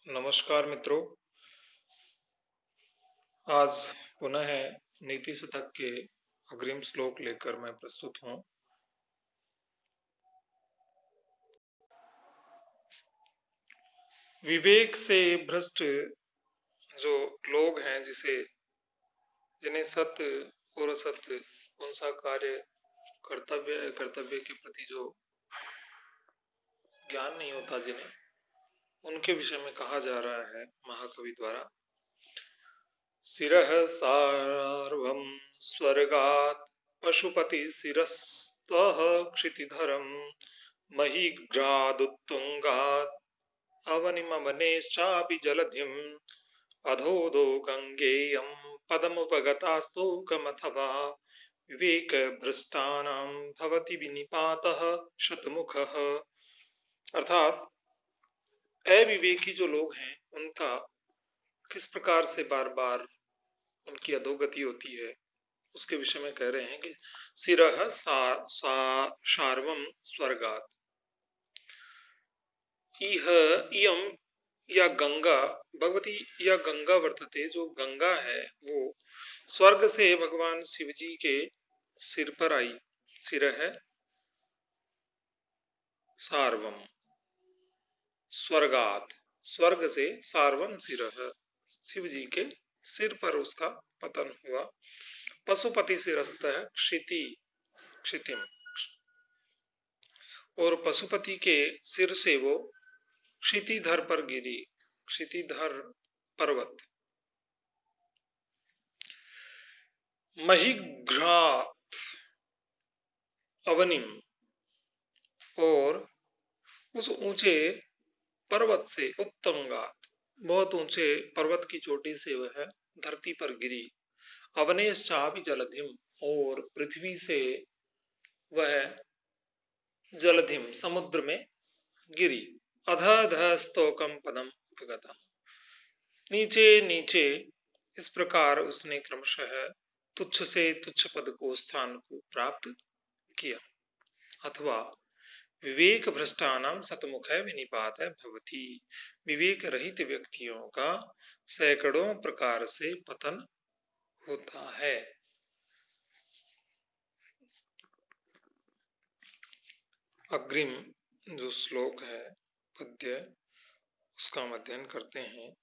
नमस्कार मित्रों। आज पुनः नीति शतक के अग्रिम श्लोक लेकर मैं प्रस्तुत हूँ। विवेक से भ्रष्ट जो लोग हैं जिन्हें सत्य और असत्य कौन सा कार्य कर्तव्य के प्रति जो ज्ञान नहीं होता, उनके विषय में कहा जा रहा है महाकवि द्वारा। शिरः सार्वं स्वर्गात् पशुपति शिरस्तः क्षितिधरं महीघ्रादुत्तुङ्गात् अवनिमवनेश्चापि जलधिम् अधोदो गङ्गेयं पदमुपगतास्तोकमथवा विवेकभ्रष्टानां भवति विनिपातः शतमुखः। अर्थात अविवेकी जो लोग हैं उनका किस प्रकार से बार बार उनकी अधोगति होती है, उसके विषय में कह रहे हैं कि शिरः सार्वम स्वर्गात्, इह इयम या गंगा भगवती, या गंगा वर्तते, जो गंगा है वो स्वर्ग से भगवान शिव जी के सिर पर आई। शिरः सार्वम स्वर्गात्, स्वर्ग से सार्वम शिरः, शिव जी के सिर पर उसका पतन हुआ। पशुपति शिरस्तः क्षितिम, और पशुपति के सिर से वो क्षितिधर पर गिरी, क्षितिधर पर्वत। महीघ्रात अवनिम, और उस ऊंचे पर्वत से, उत्तुंगात बहुत ऊंचे पर्वत की चोटी से वह धरती पर गिरी। अवनेश्चापि जलधिम, और पृथ्वी से वह जलधिम समुद्र में गिरी। अधः स्तोकम पदम उपगता, नीचे नीचे इस प्रकार उसने क्रमशः तुच्छ से तुच्छ पद को, स्थान को प्राप्त किया। अथवा विवेक भ्रष्टानाम शतमुख विनिपात भवति, विवेक रहित व्यक्तियों का सैकड़ों प्रकार से पतन होता है। अग्रिम जो श्लोक है पद्य, उसका अध्ययन करते हैं।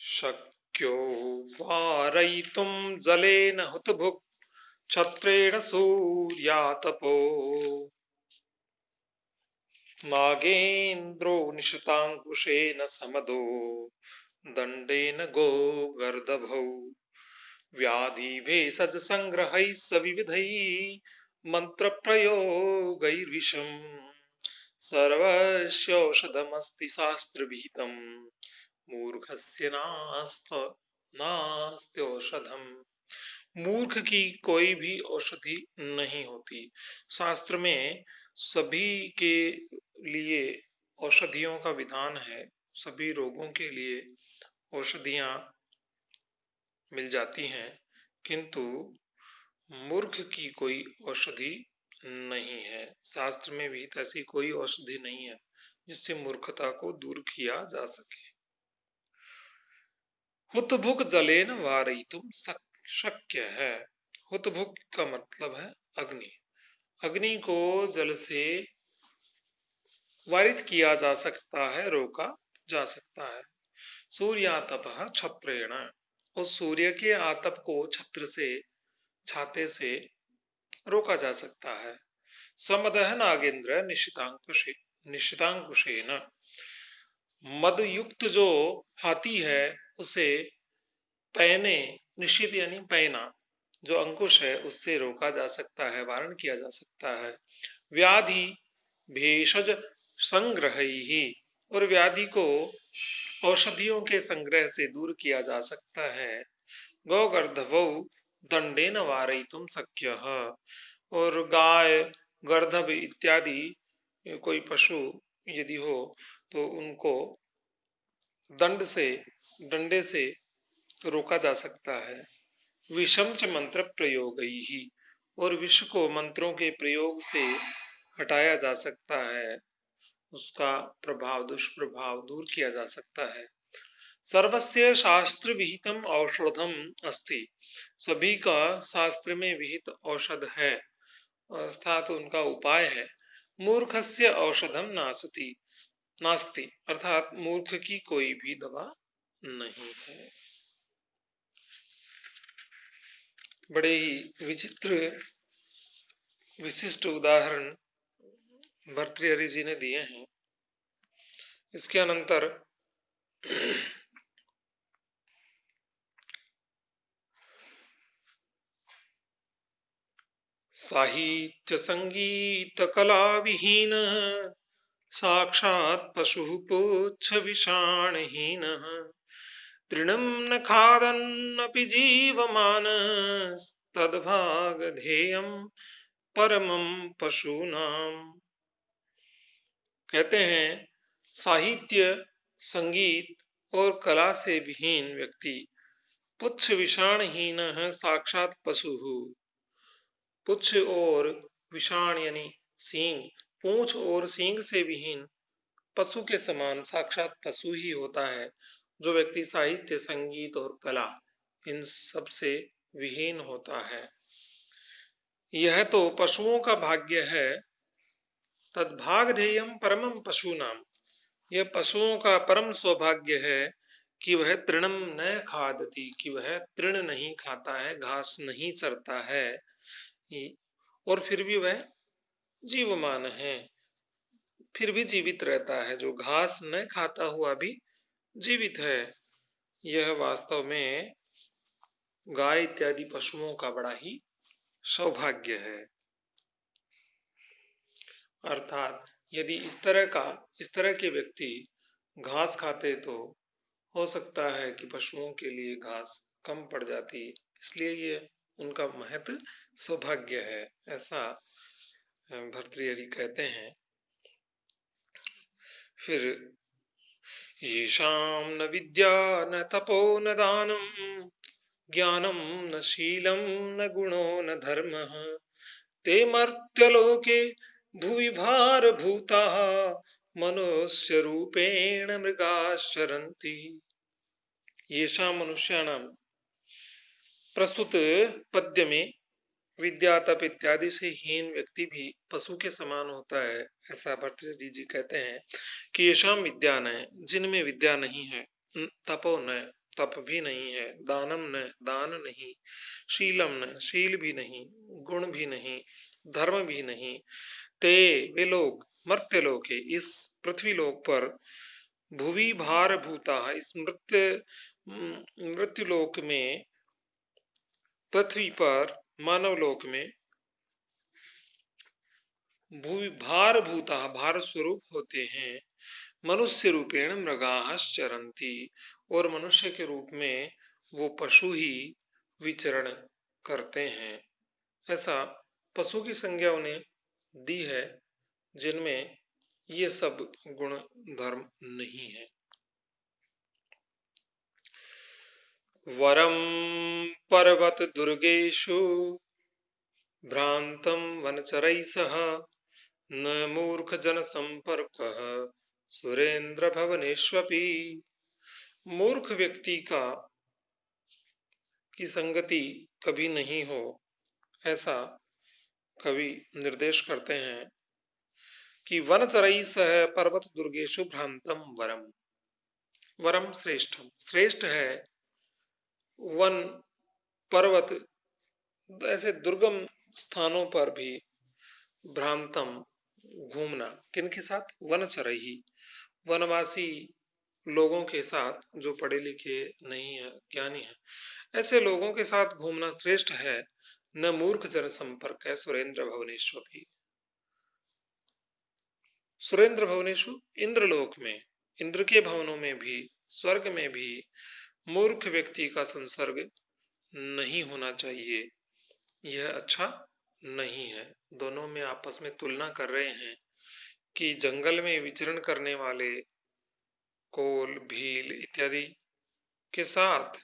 शक्यो वारयितुं जलेन हुतभुक् छत्रेण सूर्यातपो नागेन्द्रो निशितांकुशेन समदो दंडेन गोगर्दभौ व्याधि भेषज संग्रहैः सविविधैः मंत्र प्रयोगैर्विषम् सर्वस्यौषधमस्ति शास्त्रविहितं मूर्खस्य नास्त्यौषधम। मूर्ख की कोई भी औषधि नहीं होती। शास्त्र में सभी के लिए औषधियों का विधान है, सभी रोगों के लिए औषधियां मिल जाती हैं, किंतु मूर्ख की कोई औषधि नहीं है। शास्त्र में भी ऐसी कोई औषधि नहीं है जिससे मूर्खता को दूर किया जा सके। हुतभुक जलेन वारयितुम शक्य है। हुतभुक का मतलब है अग्नि। अग्नि को जल से वारित किया जा सकता है, रोका जा सकता है। सूर्यातपः छत्रेण, उस सूर्य के आतप को छत्र से, छाते से रोका जा सकता है। समदह नागेंद्र निशितांकुशेन, मद युक्त जो हाथी है उसे पैने, निशित यानी पैना, जो अंकुश है उससे रोका जा सकता है, वारण किया जा सकता है। व्याधि भेषज संग्रह ही, और व्याधि को औषधियों के संग्रह से दूर किया जा सकता है। गौगर्धवौ दंडेन वारयितुं शक्यः, और गाय, गर्दभ इत्यादि कोई पशु यदि हो तो उनको डंडे से रोका जा सकता है। विषम च मंत्र प्रयोग ही, और विष को मंत्रों के प्रयोग से हटाया जा सकता है, उसका प्रभाव, दुष्प्रभाव दूर किया जा सकता है। सर्वस्य शास्त्र विहितम औषधम अस्ति, सभी का शास्त्र में विहित औषध है, अर्थात उनका उपाय है। मूर्खस्य औषधम नास्ति, नास्ति अर्थात मूर्ख की कोई भी दवा नहीं है। बड़े ही विचित्र विशिष्ट उदाहरण भर्तृहरि जी ने दिए हैं। इसके अनंतर साहित्य संगीत कला विहीन, साक्षात् पशुः पुच्छ विषाणहीनः, तृणं न खादन्नपि जीवमानः, तद्भागधेयं परमं पशूनाम्। कहते हैं साहित्य संगीत और कला से विहीन व्यक्ति पुच्छ विषाणहीन है, साक्षात पशु। पुच्छ और विषाण यानी सींग, पूंछ और सींग से विहीन पशु के समान साक्षात पशु ही होता है। जो व्यक्ति साहित्य संगीत और कला इन सब से विहीन होता है, यह तो पशुओं का भाग्य है। तद्भागधेयम परमम पशु नाम, यह पशुओं का परम सौभाग्य है कि वह तृणम न खादति, कि वह तृण नहीं खाता है, घास नहीं चरता है, और फिर भी वह जीवमान है, फिर भी जीवित रहता है। जो घास न खाता हुआ भी जीवित है, यह वास्तव में गाय इत्यादि पशुओं का बड़ा ही सौभाग्य है। अर्थात यदि इस तरह के व्यक्ति घास खाते तो हो सकता है कि पशुओं के लिए घास कम पड़ जाती, इसलिए ये उनका महत सौभाग्य है, ऐसा भर्तृहरि कहते हैं। फिर येषां न विद्या न तपो न दानम, ज्ञानम न शीलम न गुणो न धर्मः, ते मर्त्यलोके भुवि भारभूताः, मनुष्य रूपेण मृगाश्चरन्ति। येषां मनुष्याणां, प्रस्तुत पद्य में विद्या तप इत्यादि से हीन व्यक्ति भी पशु के समान होता है, ऐसा भर्तृहरि जी कहते हैं कि येषां विद्या न, जिनमें विद्या नहीं है, तपो न, तप भी नहीं है, दानम न, दान नहीं, शीलम न, शील भी नहीं, गुण भी नहीं, धर्म भी नहीं, ते वे लोग मर्त्य लोक, इस पृथ्वी लोक पर, भुवि भार भूता, इस मृत्यु लोक में, पृथ्वी पर मानव लोक में, भूवि भार भूता, भार स्वरूप होते हैं, मनुष्य रूपेण मृगाः चरन्ति, और मनुष्य के रूप में वो पशु ही विचरण करते हैं। ऐसा पशु की संज्ञा उन्हें दी है जिनमें ये सब गुण धर्म नहीं है। वरम पर्वत दुर्गेषु भ्रांतं वनचरैः सह, न मूर्ख जन संपर्कः सुरेंद्र भवनेष्वपि। मूर्ख व्यक्ति की संगति कभी नहीं हो, ऐसा कवि निर्देश करते हैं कि वनचरैः सह पर्वत दुर्गेषु भ्रांतम वरम, वरम श्रेष्ठम, श्रेष्ठ है वन पर्वत ऐसे दुर्गम स्थानों पर भी भ्रांतम घूमना, किनके साथ, वनचरैः, वनवासी लोगों के साथ, जो पढ़े लिखे नहीं है, ज्ञानी है, ऐसे लोगों के साथ घूमना श्रेष्ठ है। न मूर्ख जन संपर्क है सुरेंद्र भवनेश्वरी, सुरेंद्र भवनेशु, इंद्रलोक में, इंद्र के भवनों में भी, स्वर्ग में भी मूर्ख व्यक्ति का संसर्ग नहीं होना चाहिए, यह अच्छा नहीं है। दोनों में आपस में तुलना कर रहे हैं कि जंगल में विचरण करने वाले कोल भील इत्यादि के साथ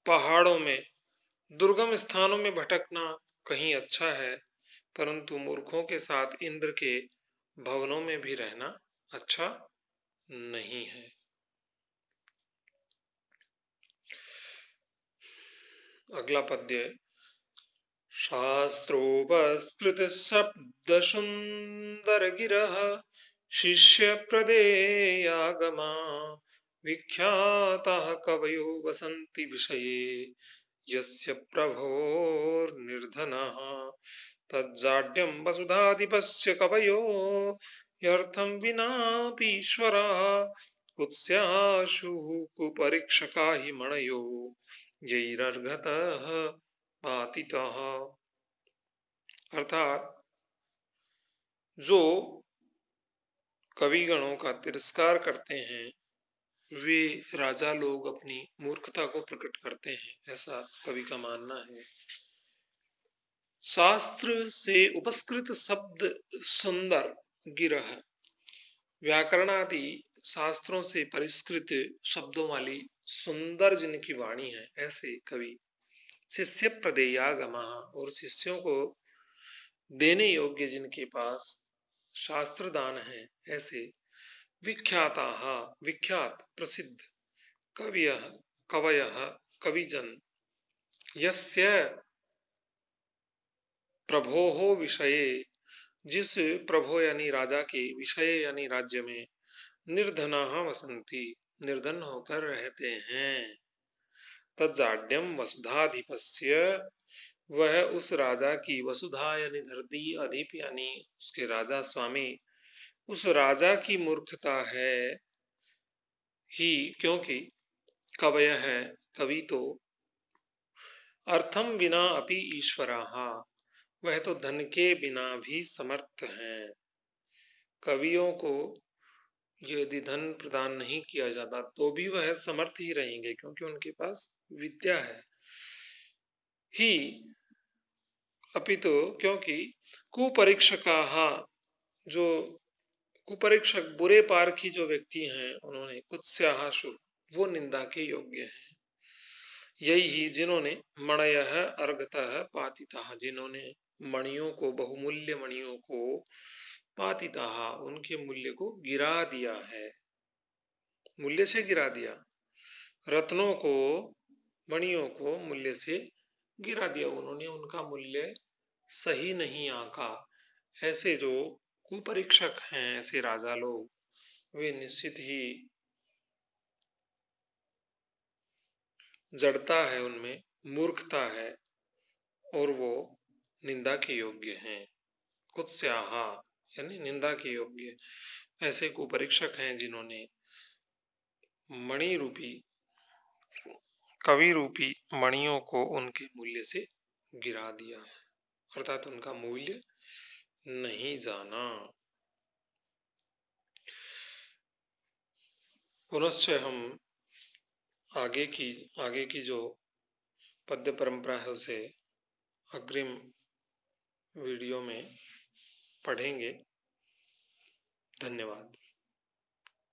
पहाड़ों में दुर्गम स्थानों में भटकना कहीं अच्छा है, परंतु मूर्खों के साथ इंद्र के भवनों में भी रहना अच्छा नहीं है। अगला पद्य, शास्त्रोपस्कृत शब्द सुंदर गिरः शिष्य प्रदेयागमा विख्याताः कवयो वसन्ति विषये यस्य प्रभोर्निर्धनः तज्जाड्यं वसुधाधिपस्य कवयो ह्यर्थं विनापीश्वरः कुत्स्याशुः कुपरीक्षका हि मणयो यैरर्घतः पातितः। अर्थात जो कविगणों का तिरस्कार करते हैं वे राजा लोग अपनी मूर्खता को प्रकट करते हैं, ऐसा कवि का मानना है। शास्त्र से उपस्कृत शब्द सुंदर गिरह, व्याकरण आदि शास्त्रों से परिष्कृत शब्दों वाली सुंदर जिनकी वाणी है ऐसे कवि, शिष्य प्रदेयागमा, और शिष्यों को देने योग्य जिनके पास शास्त्र दान है ऐसे, विख्याताः, विख्यात प्रसिद्ध, कवयः, कवयः कविजन, यस्य प्रभोः विषये, जिस प्रभो यानी राजा के विषय यानी राज्य में, निर्धनाः वसंती, निर्धन होकर रहते हैं, तज्जाड्यम वसुधाधिपस्य, वह उस राजा की, वसुधा यानी धरती, अधिप यानी उसके राजा स्वामी, उस राजा की मूर्खता है ही, क्योंकि कवय है कवि तो, अर्थम बिना अपि ईश्वराः, वह तो धन के बिना भी समर्थ हैं। कवियों को यदि धन प्रदान नहीं किया जाता तो भी वह समर्थ ही रहेंगे, क्योंकि उनके पास विद्या है ही, अपितु क्योंकि कुपरीक्षकाः, जो कुपरीक्षक बुरे पारखी जो व्यक्ति हैं, उन्होंने कुत्स्याशु, वो निंदा के योग्य हैं। यही ही, जिन्होंने मणयः अर्घतः पातितः, जिन्होंने मणियों को, बहुमूल्य मणियों को, पातितः, उनके मूल्य को गिरा दिया है, मूल्य से गिरा दिया, रत्नों को, मणियों को मूल्य से गिरा दिया, उन्होंने उनका मूल्य सही नहीं आंका। ऐसे जो कुपरीक्षक हैं, ऐसे राजा लोग, वे निश्चित ही जड़ता है उनमें, मूर्खता है, और वो निंदा के योग्य हैं। कुत्स्याः यानी निंदा के योग्य, ऐसे कुपरीक्षक हैं जिन्होंने मणि रूपी, कवि रूपी मणियों को उनके मूल्य से गिरा दिया, अर्थात उनका मूल्य नहीं जाना। पुनश्च हम आगे की जो पद्य परंपरा है उसे अग्रिम वीडियो में पढ़ेंगे। धन्यवाद।